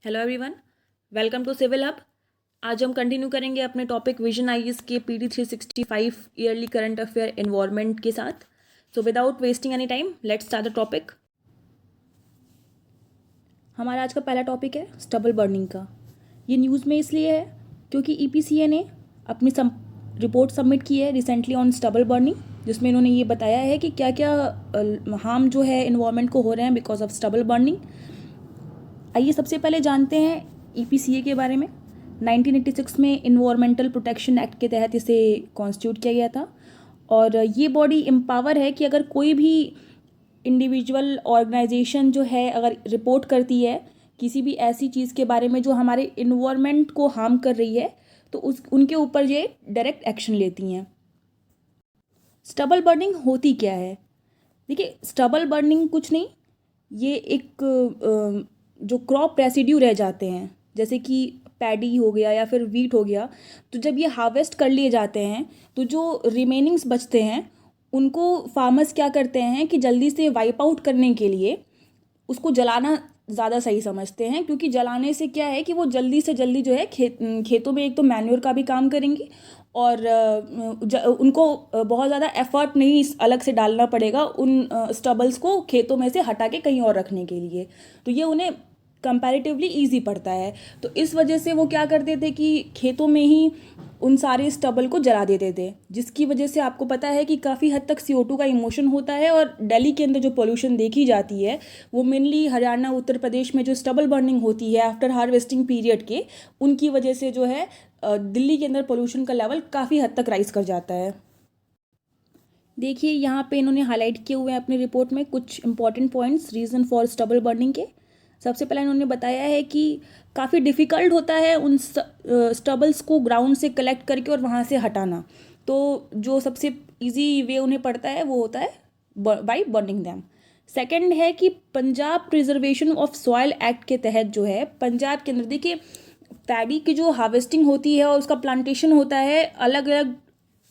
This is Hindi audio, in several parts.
Hello everyone, welcome to Civil Hub. आज हम कंटिन्यू करेंगे अपने टॉपिक विजन आईएएस के PD 365 yearly current affair environment के साथ। So without wasting any time let's start the topic. हमारा आज का पहला टॉपिक है स्टबल बर्निंग का। ये न्यूज़ में इसलिए है क्योंकि ईपीसीए ने अपनी रिपोर्ट सबमिट की है रिसेंटली ऑन स्टबल बर्निंग, जिसमें इन्होंने ये बताया है कि क्या क्या हार्म जो है इन्वायरमेंट को हो रहे हैं बिकॉज ऑफ स्टबल बर्निंग। आइए सबसे पहले जानते हैं ईपीसीए के बारे में। 1986 में इन्वायरमेंटल प्रोटेक्शन एक्ट के तहत इसे कॉन्स्टिट्यूट किया गया था और ये बॉडी एम्पावर है कि अगर कोई भी इंडिविजुअल ऑर्गेनाइजेशन जो है अगर रिपोर्ट करती है किसी भी ऐसी चीज़ के बारे में जो हमारे इन्वायरमेंट को हार्म कर रही है तो उनके ऊपर ये डायरेक्ट एक्शन लेती हैं। स्टबल बर्निंग होती क्या है? देखिए, स्टबल बर्निंग कुछ नहीं, ये एक जो क्रॉप रेसिड्यू रह जाते हैं जैसे कि पैडी हो गया या फिर वीट हो गया, तो जब ये हार्वेस्ट कर लिए जाते हैं तो जो रिमेनिंग्स बचते हैं उनको फार्मर्स क्या करते हैं कि जल्दी से वाइप आउट करने के लिए उसको जलाना ज़्यादा सही समझते हैं, क्योंकि जलाने से क्या है कि वो जल्दी से जल्दी जो है खेतों में एक तो मैन्योर का भी काम करेंगी और उनको बहुत ज़्यादा एफर्ट नहीं अलग से डालना पड़ेगा उन स्टबल्स को खेतों में से हटा के कहीं और रखने के लिए, तो ये उन्हें कंपैरेटिवली ईजी पड़ता है। तो इस वजह से वो क्या करते थे कि खेतों में ही उन सारे स्टबल को जला देते थे, जिसकी वजह से आपको पता है कि काफ़ी हद तक CO2 का इमोशन होता है और दिल्ली के अंदर जो पोल्यूशन देखी जाती है वो मेनली हरियाणा उत्तर प्रदेश में जो स्टबल बर्निंग होती है आफ्टर हार्वेस्टिंग पीरियड के, उनकी वजह से जो है दिल्ली के अंदर पोल्यूशन का लेवल काफ़ी हद तक राइज कर जाता है। देखिए यहाँ पे इन्होंने हाईलाइट किए हुए हैं अपनी रिपोर्ट में कुछ important points reason for stubble burning के। सबसे पहले इन्होंने बताया है कि काफ़ी डिफ़िकल्ट होता है उन स्टबल्स को ग्राउंड से कलेक्ट करके और वहाँ से हटाना, तो जो सबसे इजी वे उन्हें पड़ता है वो होता है बाई बर्निंग दैम। सेकंड है कि Punjab preservation of soil act के तहत जो है पंजाब के अंदर देखिए पैडी की जो हार्वेस्टिंग होती है और उसका प्लांटेशन होता है अलग अलग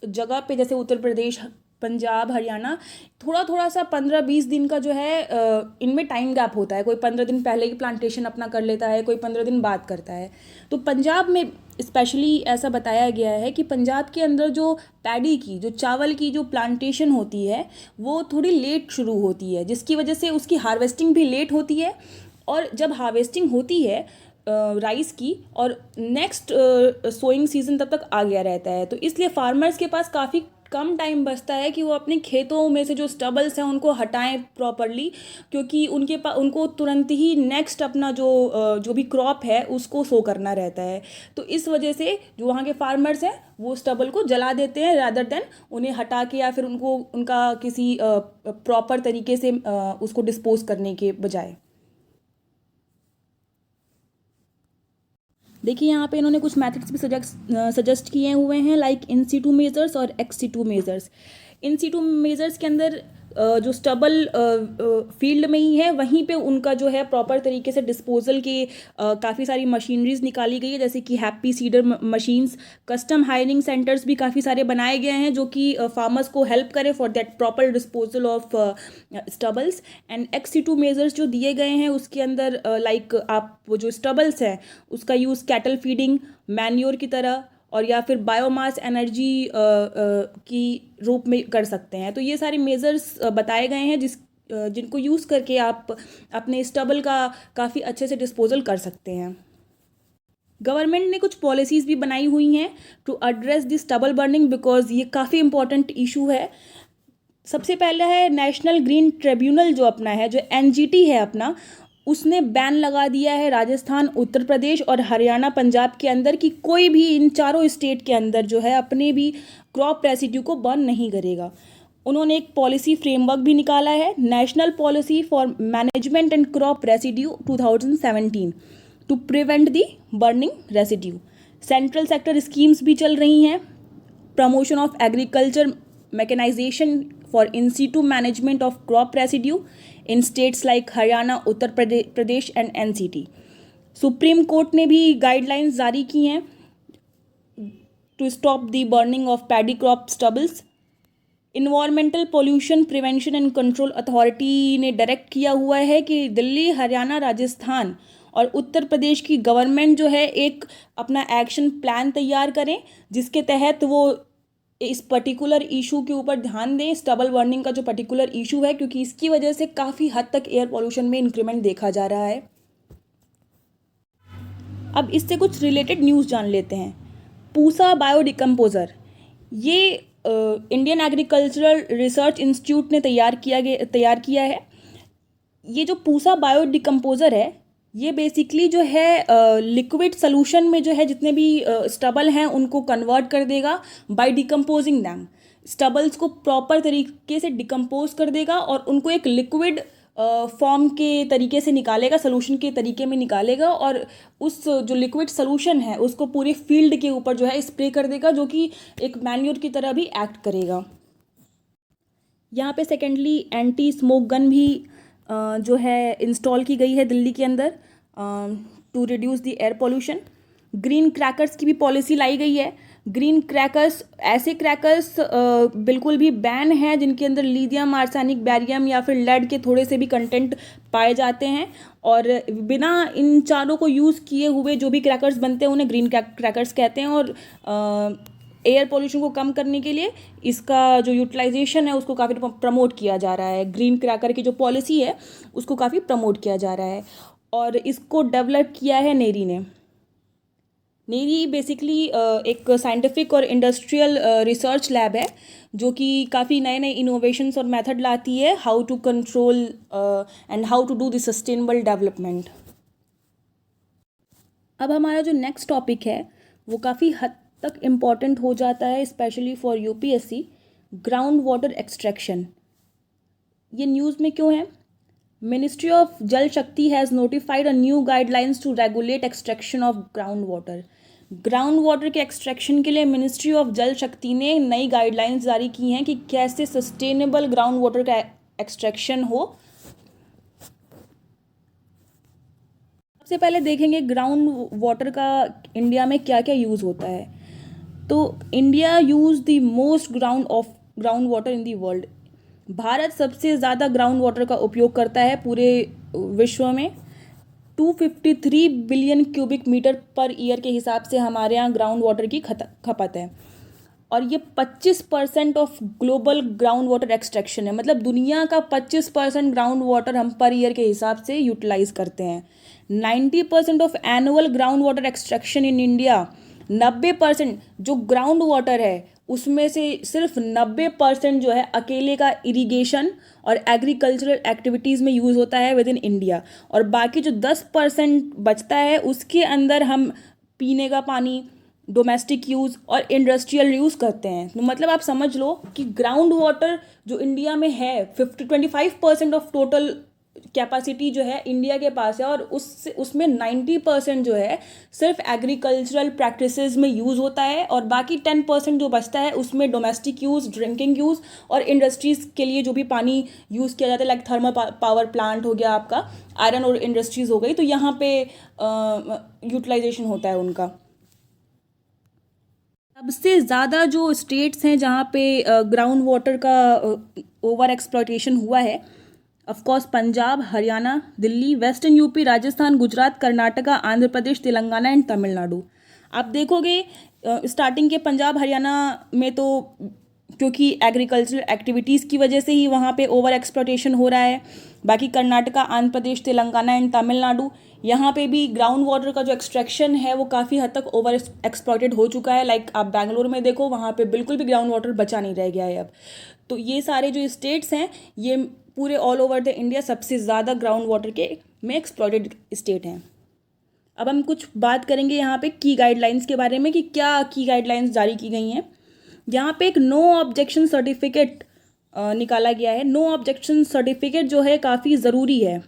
जगह पे, जैसे उत्तर प्रदेश, पंजाब, हरियाणा, थोड़ा थोड़ा सा 15-20 दिन का जो है इनमें टाइम गैप होता है। कोई 15 दिन पहले की प्लांटेशन अपना कर लेता है, कोई 15 दिन बाद करता है। तो पंजाब में स्पेशली ऐसा बताया गया है कि पंजाब के अंदर जो पैडी की जो चावल की जो प्लांटेशन होती है वो थोड़ी लेट शुरू होती है, जिसकी वजह से उसकी हार्वेस्टिंग भी लेट होती है और जब हार्वेस्टिंग होती है राइस की और नेक्स्ट सोइंग सीजन तब तक आ गया रहता है, तो इसलिए फार्मर्स के पास काफ़ी कम टाइम बचता है कि वो अपने खेतों में से जो स्टबल्स हैं उनको हटाएं प्रॉपरली, क्योंकि उनको तुरंत ही नेक्स्ट अपना जो भी क्रॉप है उसको सो करना रहता है। तो इस वजह से जो वहाँ के फार्मर्स हैं वो स्टबल को जला देते हैं रादर देन उन्हें हटा के या फिर उनको उनका किसी प्रॉपर तरीके से उसको डिस्पोज करने के बजाय। देखिए यहाँ पे इन्होंने कुछ मेथड्स भी सजेस्ट किए हुए हैं लाइक इन सीटू मेजर्स और ex situ measures. In situ measures के अंदर जो स्टबल फील्ड में ही है वहीं पे उनका जो है प्रॉपर तरीके से डिस्पोजल के काफ़ी सारी मशीनरीज निकाली गई है, जैसे कि happy seeder machines, custom hiring centres भी काफ़ी सारे बनाए गए हैं जो कि फार्मर्स को हेल्प करे for that proper disposal of stubbles. And XC2 measures जो दिए गए हैं उसके अंदर लाइक आप वो जो स्टबल्स हैं उसका यूज़ कैटल फीडिंग, मैन्योर की तरह और या फिर बायोमास एनर्जी की रूप में कर सकते हैं। तो ये सारे मेजर्स बताए गए हैं जिनको यूज़ करके आप अपने स्टबल का काफ़ी अच्छे से डिस्पोजल कर सकते हैं। गवर्नमेंट ने कुछ पॉलिसीज़ भी बनाई हुई हैं to address this stubble burning because ये काफ़ी इंपॉर्टेंट इशू है। सबसे पहला है नेशनल ग्रीन ट्रिब्यूनल जो अपना है, जो NGT है अपना, उसने बैन लगा दिया है राजस्थान, उत्तर प्रदेश और हरियाणा, पंजाब के अंदर कि कोई भी इन चारों स्टेट के अंदर जो है अपने भी क्रॉप रेसिड्यू को बर्न नहीं करेगा। उन्होंने एक पॉलिसी फ्रेमवर्क भी निकाला है, national policy for management and crop residue 2017 to prevent the burning residue. Central sector schemes भी चल रही हैं, promotion of agriculture mechanisation for in situ management of crop residue in states like Haryana, Uttar Pradesh and NCT। Supreme court ने भी गाइडलाइंस जारी की हैं to stop the burning of paddy crop stubbles. Environmental pollution prevention and control authority ने डायरेक्ट किया हुआ है कि दिल्ली, हरियाणा, राजस्थान और उत्तर प्रदेश की गवर्नमेंट जो है एक अपना एक्शन प्लान तैयार करें जिसके तहत वो इस पर्टिकुलर इशू के ऊपर ध्यान दें, स्टबल बर्निंग का जो पर्टिकुलर इशू है, क्योंकि इसकी वजह से काफ़ी हद तक एयर पॉल्यूशन में इंक्रीमेंट देखा जा रहा है। अब इससे कुछ रिलेटेड न्यूज़ जान लेते हैं। पूसा बायोडिकम्पोज़र, ये इंडियन एग्रीकल्चरल रिसर्च इंस्टीट्यूट ने तैयार किया है। ये जो पूसा बायोडिकम्पोज़र है ये बेसिकली जो है लिक्विड सोल्यूशन में जो है जितने भी स्टबल हैं उनको कन्वर्ट कर देगा बाय डिकम्पोजिंग दैम। स्टबल्स को प्रॉपर तरीके से डिकम्पोज कर देगा और उनको एक लिक्विड फॉर्म के तरीके से निकालेगा, सोल्यूशन के तरीके में निकालेगा और उस जो लिक्विड सोल्यूशन है उसको पूरे फील्ड के ऊपर जो है स्प्रे कर देगा, जो कि एक मैन्योर की तरह भी एक्ट करेगा। यहाँ पे सेकेंडली एंटी स्मोक गन भी जो है इंस्टॉल की गई है दिल्ली के अंदर to reduce the air pollution. Green crackers की भी पॉलिसी लाई गई है। ग्रीन क्रैकर्स ऐसे क्रैकर्स बिल्कुल भी बैन है जिनके अंदर लिथियम, आर्सेनिक, बैरियम या फिर लेड के थोड़े से भी कंटेंट पाए जाते हैं, और बिना इन चारों को यूज़ किए हुए जो भी क्रैकर्स बनते हैं उन्हें ग्रीन क्रैकर्स कहते हैं। और एयर पोल्यूशन को कम करने के लिए इसका जो यूटिलाइजेशन है उसको काफ़ी प्रमोट किया जा रहा है। ग्रीन क्रैकर की जो पॉलिसी है उसको काफ़ी प्रमोट किया जा रहा है और इसको डेवलप किया है नेरी ने। नेरी बेसिकली एक साइंटिफिक और इंडस्ट्रियल रिसर्च लैब है जो कि काफ़ी नए नए इनोवेशंस और मेथड लाती है how to control and how to do the sustainable development. अब हमारा जो नेक्स्ट टॉपिक है वो काफ़ी हद तक इम्पॉर्टेंट हो जाता है, specially for UPSC, ground water extraction. ये न्यूज़ में क्यों है? Ministry of Jal Shakti has notified a new guidelines to regulate extraction of ground water. Ground water के एक्सट्रैक्शन के लिए मिनिस्ट्री ऑफ जल शक्ति ने नई गाइडलाइंस जारी की हैं कि कैसे सस्टेनेबल ग्राउंड वाटर का एक्सट्रैक्शन हो। सबसे पहले देखेंगे ग्राउंड वाटर का इंडिया में क्या क्या यूज़ होता है। तो India use the most ground water in the world. Bharat सबसे ज़्यादा ग्राउंड वाटर का उपयोग करता है पूरे विश्व में। 253 billion cubic metre per year के हिसाब से हमारे यहाँ ग्राउंड वाटर की खपत है और ये 25% of global ground water extraction है। मतलब दुनिया का 25% ग्राउंड वाटर हम पर ईयर के हिसाब से यूटिलाइज करते हैं। 90% of annual ground water extraction in India, 90% जो ग्राउंड वाटर है उसमें से सिर्फ 90% जो है अकेले का इरिगेशन और एग्रीकल्चरल एक्टिविटीज़ में यूज़ होता है विद इन इंडिया, और बाकी जो 10% बचता है उसके अंदर हम पीने का पानी, डोमेस्टिक यूज़ और इंडस्ट्रियल यूज़ करते हैं। तो मतलब आप समझ लो कि ग्राउंड वाटर जो इंडिया में है 25% ऑफ टोटल कैपेसिटी जो है इंडिया के पास है, और उसमें 90% जो है सिर्फ एग्रीकल्चरल प्रैक्टिसेस में यूज़ होता है और बाकी 10% जो बचता है उसमें डोमेस्टिक यूज़, ड्रिंकिंग यूज़ और इंडस्ट्रीज़ के लिए जो भी पानी यूज़ किया जाता है, लाइक थर्मल पावर प्लांट हो गया आपका, आयरन और इंडस्ट्रीज़ हो गई, तो यहाँ पे यूटिलाइजेशन होता है उनका। सबसे ज़्यादा जो स्टेट्स हैं जहाँ पे ग्राउंड वाटर का ओवर एक्सप्लॉयटेशन हुआ है, of course Punjab, Haryana, Delhi, western UP, Rajasthan, Gujarat, Karnataka, Andhra Pradesh, Telangana and Tamil Nadu. आप देखोगे स्टार्टिंग के पंजाब हरियाणा में तो क्योंकि एग्रीकल्चरल एक्टिविटीज़ की वजह से ही वहाँ पे ओवर एक्सप्लॉयटेशन हो रहा है। बाकी कर्नाटका, आंध्र प्रदेश, तेलंगाना एंड तमिलनाडु, यहाँ पे भी ग्राउंड वाटर का जो एक्सट्रैक्शन है वो काफ़ी हद तक ओवर एक्सप्लॉयटेड हो चुका है। लाइक आप बैंगलोर में देखो, वहाँ पे बिल्कुल भी ग्राउंड वाटर बचा नहीं रह गया है अब। तो ये सारे जो स्टेट्स हैं ये पूरे ऑल ओवर द इंडिया सबसे ज़्यादा ग्राउंड वाटर के में एक्सप्लॉयटेड स्टेट हैं। अब हम कुछ बात करेंगे यहाँ पे की गाइडलाइंस के बारे में कि क्या की गाइडलाइंस जारी की गई हैं। यहाँ पे एक नो ऑब्जेक्शन सर्टिफिकेट निकाला गया है। नो ऑब्जेक्शन सर्टिफिकेट जो है काफ़ी ज़रूरी है।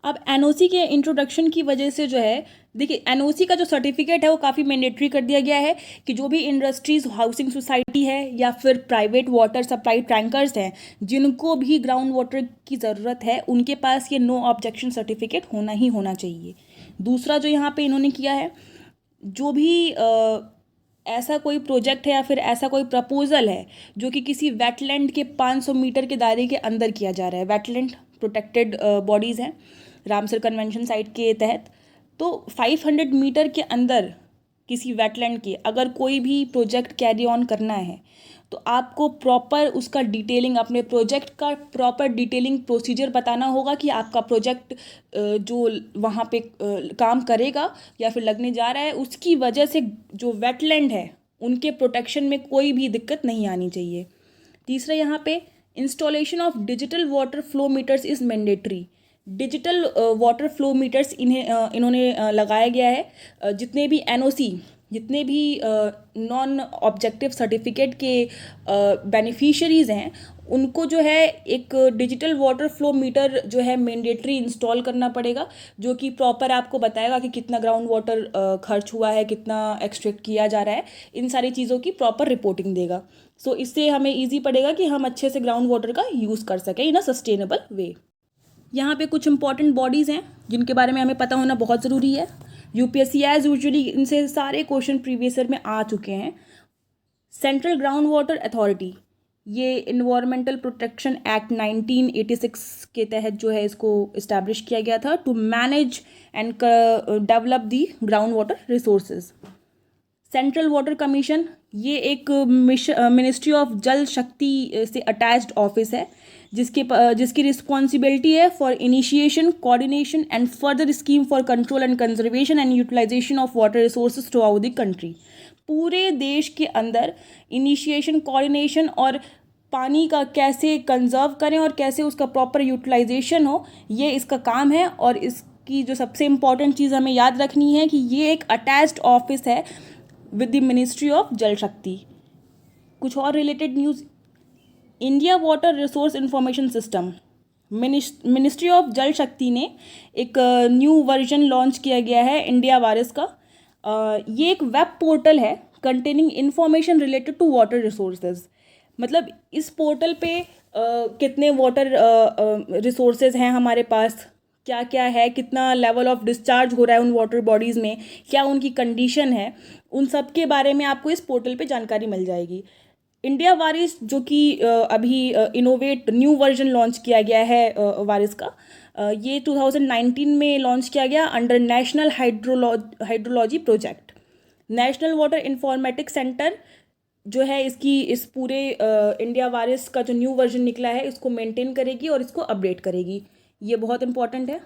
अब एनओसी के इंट्रोडक्शन की वजह से जो है, देखिए एनओसी का जो सर्टिफिकेट है वो काफ़ी मैंडेटरी कर दिया गया है कि जो भी इंडस्ट्रीज़, हाउसिंग सोसाइटी है या फिर प्राइवेट वाटर सप्लाई टैंकर्स हैं जिनको भी ग्राउंड वाटर की ज़रूरत है, उनके पास ये नो ऑब्जेक्शन सर्टिफिकेट होना ही होना चाहिए। दूसरा जो यहाँ पे इन्होंने किया है, जो भी ऐसा कोई प्रोजेक्ट है या फिर ऐसा कोई प्रपोजल है जो कि किसी वेटलैंड के 500 मीटर के दायरे के अंदर किया जा रहा है, वेटलैंड प्रोटेक्टेड बॉडीज़ हैं रामसर कन्वेंशन साइट के तहत, तो 500 मीटर के अंदर किसी वेटलैंड के अगर कोई भी प्रोजेक्ट कैरी ऑन करना है तो आपको प्रॉपर उसका डिटेलिंग, अपने प्रोजेक्ट का प्रॉपर डिटेलिंग प्रोसीजर बताना होगा कि आपका प्रोजेक्ट जो वहाँ पे काम करेगा या फिर लगने जा रहा है, उसकी वजह से जो वेटलैंड है उनके प्रोटेक्शन में कोई भी दिक्कत नहीं आनी चाहिए। तीसरा, यहाँ पे installation of digital water flow meters is mandatory. Digital water flow meters इन्होंने लगाया गया है। जितने भी एनओसी, जितने भी नॉन ऑब्जेक्टिव सर्टिफिकेट के बेनिफिशरीज़ हैं, उनको जो है एक डिजिटल वाटर फ्लो मीटर जो है मैंडेटरी इंस्टॉल करना पड़ेगा, जो कि प्रॉपर आपको बताएगा कि कितना ग्राउंड वाटर खर्च हुआ है, कितना एक्सट्रैक्ट किया जा रहा है, इन सारी चीज़ों की प्रॉपर रिपोर्टिंग देगा। सो इससे हमें ईजी पड़ेगा कि हम अच्छे से ग्राउंड वाटर का यूज़ कर सकें इन अ सस्टेनेबल वे। यहाँ पे कुछ इंपॉर्टेंट बॉडीज़ हैं जिनके बारे में हमें पता होना बहुत ज़रूरी है। यूपीएससी एज यूजुअली इनसे सारे क्वेश्चन प्रीवियस ईयर में आ चुके हैं। सेंट्रल ग्राउंड वाटर अथॉरिटी, ये इन्वायरमेंटल प्रोटेक्शन एक्ट 1986 के तहत जो है इसको इस्टेब्लिश किया गया था to manage and develop the ground water resources. Central water commission, ये एक मिनिस्ट्री ऑफ जल शक्ति से अटैच्ड ऑफिस है जिसकी रिस्पॉन्सिबिलिटी है for initiation, coordination and further scheme for control and conservation and utilisation of water resources throughout the country. पूरे देश के अंदर इनिशिएशन, कोऑर्डिनेशन और पानी का कैसे कंजर्व करें और कैसे उसका प्रॉपर यूटिलाइजेशन हो, ये इसका काम है। और इसकी जो सबसे इम्पॉर्टेंट चीज़ हमें याद रखनी है कि ये एक अटैच्ड ऑफिस है with the ministry of Jal शक्ति। कुछ और related news, India water resource information system, ministry of Jal शक्ति ने एक न्यू वर्जन लॉन्च किया गया है इंडिया वारिस का। ये एक वेब पोर्टल है containing information related to water resources. मतलब इस पोर्टल पे कितने वाटर रिसोर्सेज हैं हमारे पास, क्या क्या है, कितना लेवल ऑफ डिस्चार्ज हो रहा है उन वाटर बॉडीज़ में, क्या उनकी कंडीशन है, उन सब के बारे में आपको इस पोर्टल पे जानकारी मिल जाएगी। इंडिया वारिस जो कि अभी इनोवेट न्यू वर्जन लॉन्च किया गया है वारिस का, ये 2019 में लॉन्च किया गया under national hydrology project. National water informatics centre जो है इस पूरे इंडिया वारिस का जो न्यू वर्जन निकला है इसको मेंटेन करेगी और इसको अपडेट करेगी। ये बहुत इंपॉर्टेंट है।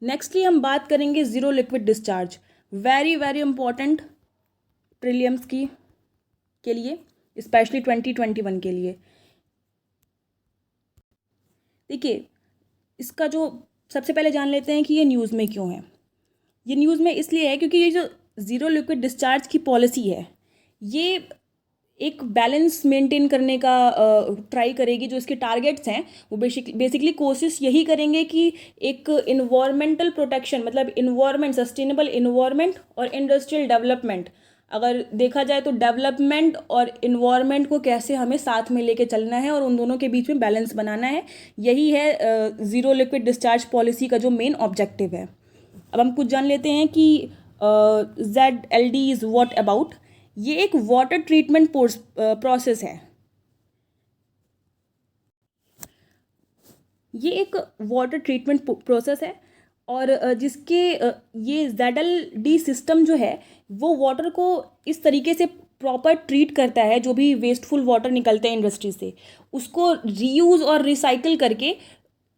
नेक्स्टली हम बात करेंगे zero liquid discharge, very very important prelims के लिए, स्पेशली 2021 के लिए। देखिए, इसका जो सबसे पहले जान लेते हैं कि ये न्यूज़ में क्यों है। ये न्यूज़ में इसलिए है क्योंकि ये जो ज़ीरो लिक्विड डिस्चार्ज की पॉलिसी है, ये एक बैलेंस मेंटेन करने का ट्राई करेगी। जो इसके टारगेट्स हैं वो बेसिकली कोशिश यही करेंगे कि एक इन्वायरमेंटल प्रोटेक्शन, मतलब इन्वायरमेंट, सस्टेनेबल इन्वायरमेंट और इंडस्ट्रियल डेवलपमेंट, अगर देखा जाए तो डेवलपमेंट और इन्वायरमेंट को कैसे हमें साथ में लेके चलना है और उन दोनों के बीच में बैलेंस बनाना है, यही है ज़ीरो लिक्विड डिस्चार्ज पॉलिसी का जो मेन ऑब्जेक्टिव है। अब हम कुछ जान लेते हैं कि ZLD इज़ व्हाट अबाउट। ये एक वाटर ट्रीटमेंट प्रोसेस है। ये एक वाटर ट्रीटमेंट प्रोसेस है और जिसके ये ZLD सिस्टम जो है वो वाटर को इस तरीके से प्रॉपर ट्रीट करता है, जो भी वेस्टफुल वाटर निकलते हैं इंडस्ट्री से उसको रीयूज़ और रिसाइकिल करके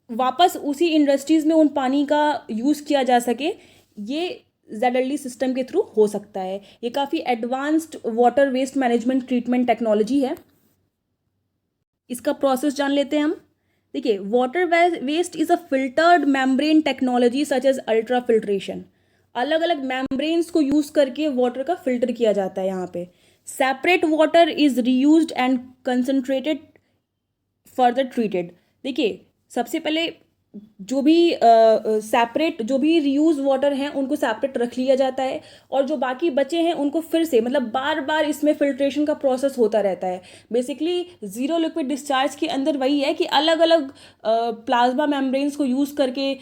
वापस उसी इंडस्ट्रीज़ में उन पानी का यूज़ किया जा सके। ये ZLD सिस्टम के थ्रू हो सकता है। ये काफ़ी advanced water waste management treatment technology है। इसका प्रोसेस जान लेते हैं हम। देखिए, water waste is a filtered membrane technology such as ultra filtration. अलग अलग मेम्ब्रेन्स को यूज़ करके वाटर का फिल्टर किया जाता है। यहाँ पे separate water is reused and concentrated further treated. देखिए, सबसे पहले जो भी सेपरेट, जो भी रीयूज वाटर हैं उनको सेपरेट रख लिया जाता है और जो बाकी बचे हैं उनको फिर से, मतलब बार बार इसमें फिल्ट्रेशन का प्रोसेस होता रहता है। बेसिकली ज़ीरो लिक्विड डिस्चार्ज के अंदर वही है कि अलग अलग प्लाज्मा मेम्ब्रेन्स को यूज़ करके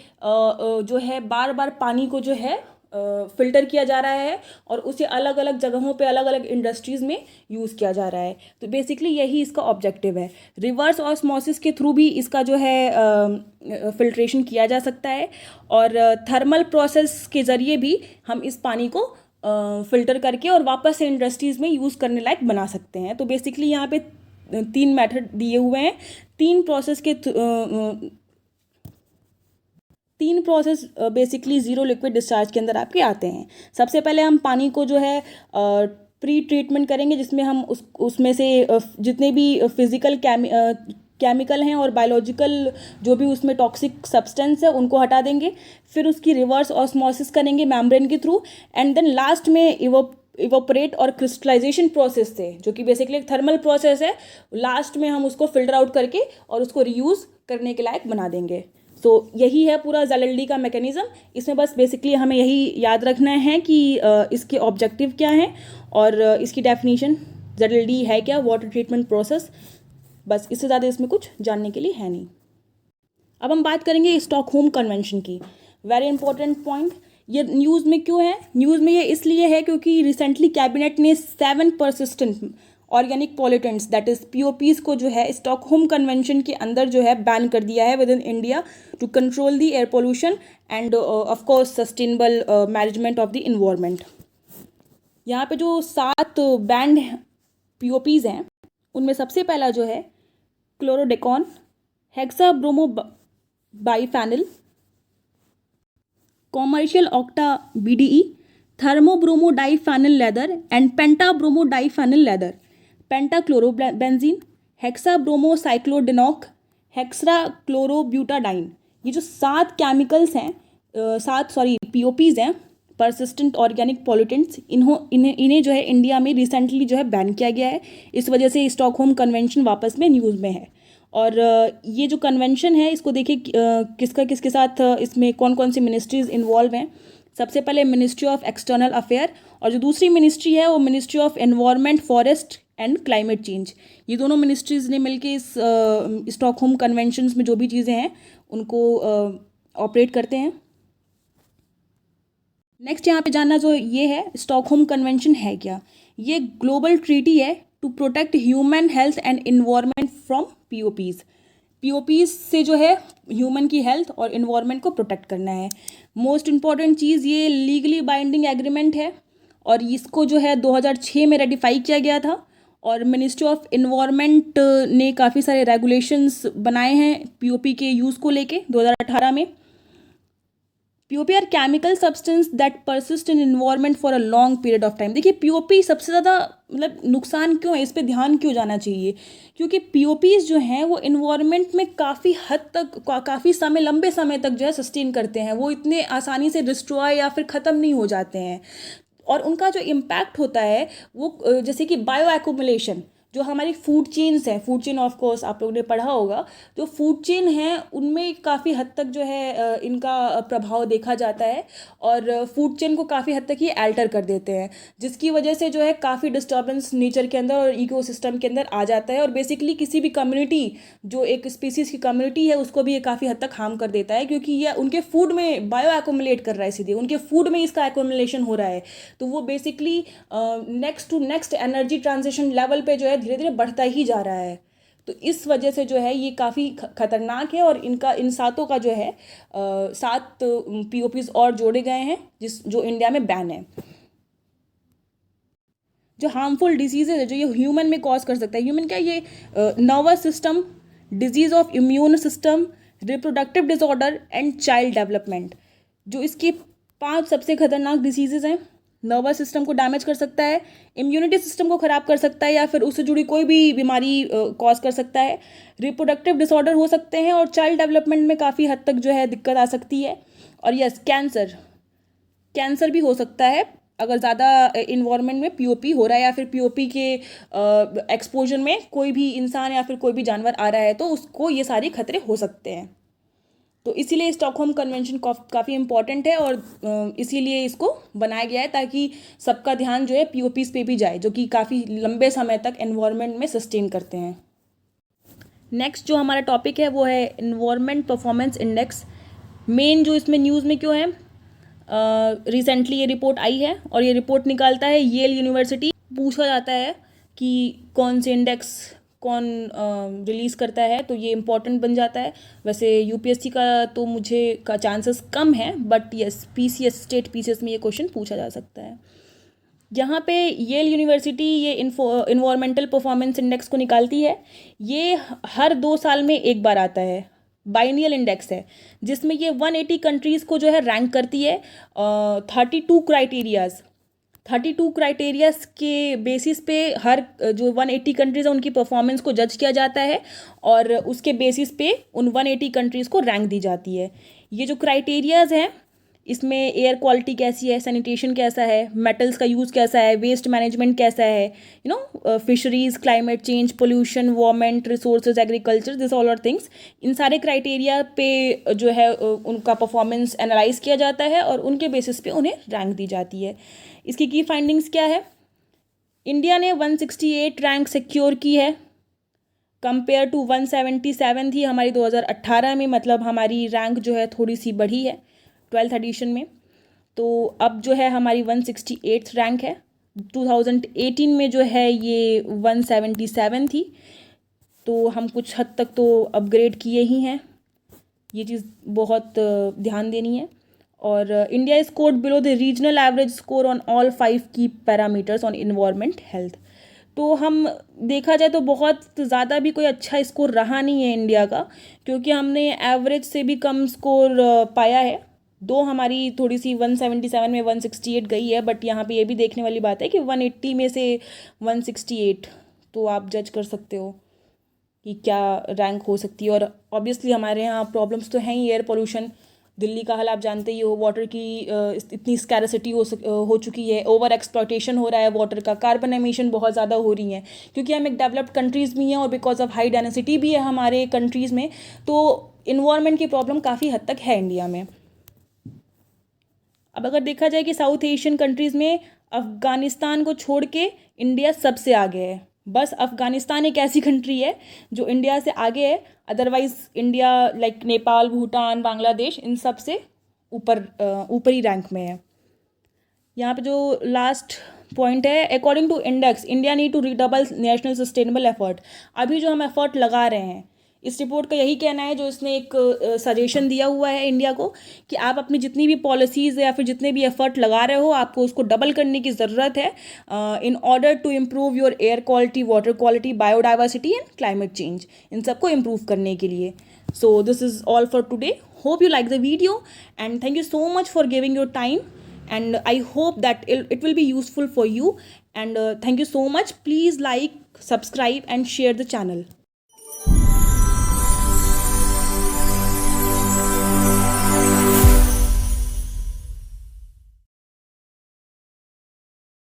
जो है बार बार पानी को जो है फ़िल्टर किया जा रहा है और उसे अलग अलग जगहों पे अलग अलग इंडस्ट्रीज़ में यूज़ किया जा रहा है। तो बेसिकली यही इसका ऑब्जेक्टिव है। रिवर्स ऑस्मोसिस के थ्रू भी इसका जो है फ़िल्ट्रेशन किया जा सकता है और थर्मल प्रोसेस के ज़रिए भी हम इस पानी को फ़िल्टर करके और वापस से इंडस्ट्रीज़ में यूज़ करने लायक बना सकते हैं। तो बेसिकली यहाँ पे 3 मेथड दिए हुए हैं। 3 process basically zero liquid discharge के अंदर आपके आते हैं। सबसे पहले हम पानी को जो है प्री ट्रीटमेंट करेंगे, जिसमें हम उसमें से जितने भी फिज़िकल केमिकल हैं और बायोलॉजिकल जो भी उसमें टॉक्सिक सब्सटेंस है उनको हटा देंगे। फिर उसकी रिवर्स ऑस्मोसिस करेंगे मेम्ब्रेन के थ्रू एंड देन लास्ट में इवोपरेट और क्रिस्टलाइजेशन प्रोसेस से, जो कि बेसिकली एक थर्मल प्रोसेस है, लास्ट में हम उसको फिल्टर आउट करके और उसको रीयूज़ करने के लायक बना देंगे। तो यही है पूरा ZLD का मैकेनिज़्म। इसमें बस बेसिकली हमें यही याद रखना है कि इसके ऑब्जेक्टिव क्या हैं और इसकी डेफिनेशन ZLD है क्या, वाटर ट्रीटमेंट प्रोसेस, बस इससे ज़्यादा इसमें कुछ जानने के लिए है नहीं। अब हम बात करेंगे स्टॉकहोम कन्वेंशन की। Very important point. ये न्यूज़ में क्यों है? न्यूज़ में ये इसलिए है क्योंकि रिसेंटली कैबिनेट ने 7 persistent organic pollutants that is POPs को जो है स्टॉकहोम कन्वेंशन के अंदर जो है बैन कर दिया है within India to control the air pollution and of course sustainable management of the environment. यहाँ पे जो 7 बैंड POPs हैं उनमें सबसे पहला जो है chlordecone, hexabromo biphenyl, commercial octa BDE, tetrabromo diphenyl ether and pentabromo diphenyl ether, pentachlorobenzene, hexabromo cyclododecane, hexachlorobutadiene. ये जो 7 केमिकल्स हैं, 7 POPs हैं, परसिस्टेंट ऑर्गेनिक पॉल्यूटेंट्स, इन्हें जो है इंडिया में रिसेंटली जो है बैन किया गया है। इस वजह से स्टॉकहोम कन्वेंशन वापस में न्यूज़ में है। और ये जो कन्वेंशन है इसको देखिए किसके साथ इसमें कौन कौन सी मिनिस्ट्रीज़ इन्वॉल्व हैं। सबसे पहले मिनिस्ट्री ऑफ एक्सटर्नल अफेयर और जो दूसरी मिनिस्ट्री है वो ministry of environment, forest and climate change. ये दोनों मिनिस्ट्रीज़ ने मिलकर इस स्टॉकहोम कन्वेंशंस में जो भी चीज़ें हैं उनको ऑपरेट करते हैं। नेक्स्ट यहाँ पे जानना जो ये है, स्टॉकहोम कन्वेंशन है क्या? ये ग्लोबल ट्रीटी है to protect human health and environment from POPs से जो है ह्यूमन की हेल्थ और इन्वायरमेंट को प्रोटेक्ट करना है। मोस्ट इम्पॉर्टेंट चीज़, ये लीगली बाइंडिंग एग्रीमेंट है और इसको जो है 2006 में रेटिफाई किया गया था और मिनिस्ट्री ऑफ इन्वायरमेंट ने काफ़ी सारे रेगुलेशंस बनाए हैं POP के यूज़ को लेके 2018 में। POP are chemical substance that persist in environment for a long period of time. देखिए POP सबसे ज़्यादा मतलब नुकसान क्यों है, इस पे ध्यान क्यों जाना चाहिए? क्योंकि POPs जो हैं वो इन्वायरमेंट में काफ़ी हद तक काफ़ी समय, लंबे समय तक जो है सस्टेन करते हैं। वो इतने आसानी से डिस्ट्रॉय या फिर ख़त्म नहीं हो जाते हैं और उनका जो इम्पैक्ट होता है वो जैसे कि बायो एक्यूमुलेशन, जो हमारी फूड चेन्स हैं, फूड चेन ऑफ कोर्स आप लोगों ने पढ़ा होगा, जो फूड चेन हैं उनमें काफ़ी हद तक जो है इनका प्रभाव देखा जाता है और फूड चेन को काफ़ी हद तक ये अल्टर कर देते हैं, जिसकी वजह से जो है काफ़ी डिस्टर्बेंस नेचर के अंदर और इकोसिस्टम के अंदर आ जाता है और बेसिकली किसी भी कम्युनिटी, जो एक स्पीसीज़ की कम्युनिटी है, उसको भी ये काफ़ी हद तक हार्म कर देता है क्योंकि ये उनके फूड में बायो एक्यूमुलेट कर रहा है, सीधे उनके फूड में इसका एक्यूमुलेशन हो रहा है। तो वो basically next to next energy transition level पे जो है धीरे धीरे बढ़ता ही जा रहा है। तो इस वजह से जो है ये काफ़ी खतरनाक है और इन 7 का जो है 7 POPs और जोड़े गए हैं जो इंडिया में बैन है। जो हार्मफुल डिजीजेज है जो ये ह्यूमन में कॉज कर सकता है, ह्यूमन क्या, ये nervous system, disease of immune system, reproductive disorder and child development, जो इसके 5 सबसे खतरनाक डिजीजेज हैं। नर्वस सिस्टम को डैमेज कर सकता है, इम्यूनिटी सिस्टम को ख़राब कर सकता है या फिर उससे जुड़ी कोई भी बीमारी कॉज कर सकता है, रिप्रोडक्टिव डिसऑर्डर हो सकते हैं और चाइल्ड डेवलपमेंट में काफ़ी हद तक जो है दिक्कत आ सकती है। और यस, कैंसर भी हो सकता है अगर ज़्यादा इन्वायरमेंट में POP हो रहा है या फिर POP के एक्सपोजर में कोई भी इंसान या फिर कोई भी जानवर आ रहा है तो उसको ये सारे खतरे हो सकते हैं। तो इसीलिए स्टॉकहोम कन्वेंशन काफ़ी इम्पॉर्टेंट है और इसीलिए इसको बनाया गया है ताकि सबका ध्यान जो है POPs पे भी जाए, जो कि काफ़ी लंबे समय तक एनवायरनमेंट में सस्टेन करते हैं। नेक्स्ट जो हमारा टॉपिक है वो है एनवायरनमेंट परफॉर्मेंस इंडेक्स। मेन जो इसमें न्यूज़ में क्यों है, रिसेंटली ये रिपोर्ट आई है और ये रिपोर्ट निकालता है येल यूनिवर्सिटी। पूछा जाता है कि कौन से इंडेक्स कौन रिलीज़ करता है, तो ये इम्पॉर्टेंट बन जाता है। वैसे यूपीएससी का तो मुझे का चांसेस कम है, but yes PCS state PCS में ये क्वेश्चन पूछा जा सकता है। यहाँ पे येल यूनिवर्सिटी ये इन्वायरमेंटल परफॉर्मेंस इंडेक्स को निकालती है। ये हर 2 साल में एक बार आता है, बाइनियल इंडेक्स है, जिसमें ये 180 कंट्रीज़ को जो है रैंक करती है 32 क्राइटेरियाज के बेसिस पे हर जो 180 कंट्रीज़ है उनकी परफॉर्मेंस को जज किया जाता है और उसके बेसिस पे उन 180 कंट्रीज़ को रैंक दी जाती है। ये जो क्राइटेरियाज हैं इसमें एयर क्वालिटी कैसी है, सैनिटेशन कैसा है, मेटल्स का यूज़ कैसा है, वेस्ट मैनेजमेंट कैसा है, fisheries, climate change, pollution, warming, resources, agriculture, this all are things. इन सारे क्राइटेरिया पे जो है उनका परफॉर्मेंस एनालाइज किया जाता है और उनके बेसिस पे उन्हें रैंक दी जाती है। इसकी की फाइंडिंग्स क्या है? इंडिया ने 168 रैंक सिक्योर की है, कंपेयर टू 177 थी हमारी 2018 में, मतलब हमारी रैंक जो है थोड़ी सी बढ़ी है 12th एडिशन में। तो अब जो है हमारी 168th रैंक है। 2018 में जो है ये 177 थी, तो हम कुछ हद तक तो अपग्रेड किए ही हैं। ये चीज़ बहुत ध्यान देनी है। और India is scored below the regional average score on all 5 की पैरामीटर्स ऑन इन्वायरमेंट हेल्थ। तो हम देखा जाए तो बहुत ज़्यादा भी कोई अच्छा स्कोर रहा नहीं है इंडिया का, क्योंकि हमने एवरेज से भी कम स्कोर पाया है। दो हमारी थोड़ी सी 177 में 168 गई है, बट यहाँ पे ये भी देखने वाली बात है कि 180 में से 168, तो आप जज कर सकते हो कि क्या रैंक हो सकती है। और ऑब्वियसली हमारे यहाँ प्रॉब्लम्स तो हैं ही, एयर पोल्यूशन, दिल्ली का हाल आप जानते ही हो, वाटर की इतनी स्कैरसिटी हो चुकी है, ओवर एक्सप्लॉयटेशन हो रहा है वाटर का, कार्बन एमिशन बहुत ज़्यादा हो रही हैं, क्योंकि हम एक डेवलप्ड कंट्रीज़ भी हैं और बिकॉज ऑफ हाई डेंसिटी भी है हमारे कंट्रीज़ में, तो इन्वायरमेंट की प्रॉब्लम काफ़ी हद तक है इंडिया में। अब अगर देखा जाए कि साउथ एशियन कंट्रीज़ में अफ़गानिस्तान को छोड़ के इंडिया सबसे आगे है। बस अफ़गानिस्तान एक ऐसी कंट्री है जो इंडिया से आगे है, otherwise India like Nepal, Bhutan, Bangladesh, इन सब से ऊपरी रैंक में है। यहाँ पे जो लास्ट पॉइंट है, according to index India need to redouble national sustainable effort. अभी जो हम एफर्ट लगा रहे हैं, इस रिपोर्ट का यही कहना है, जो इसने एक सजेशन दिया हुआ है इंडिया को, कि आप अपनी जितनी भी पॉलिसीज़ या फिर जितने भी एफर्ट लगा रहे हो, आपको उसको डबल करने की ज़रूरत है in order to improve your air quality, water quality, biodiversity and climate change, इन सबको इम्प्रूव करने के लिए। So this is all for today. Hope you like the video and thank you so much for giving your time, and I hope that it will be useful for you, and thank you so much. Please like, subscribe and share the channel.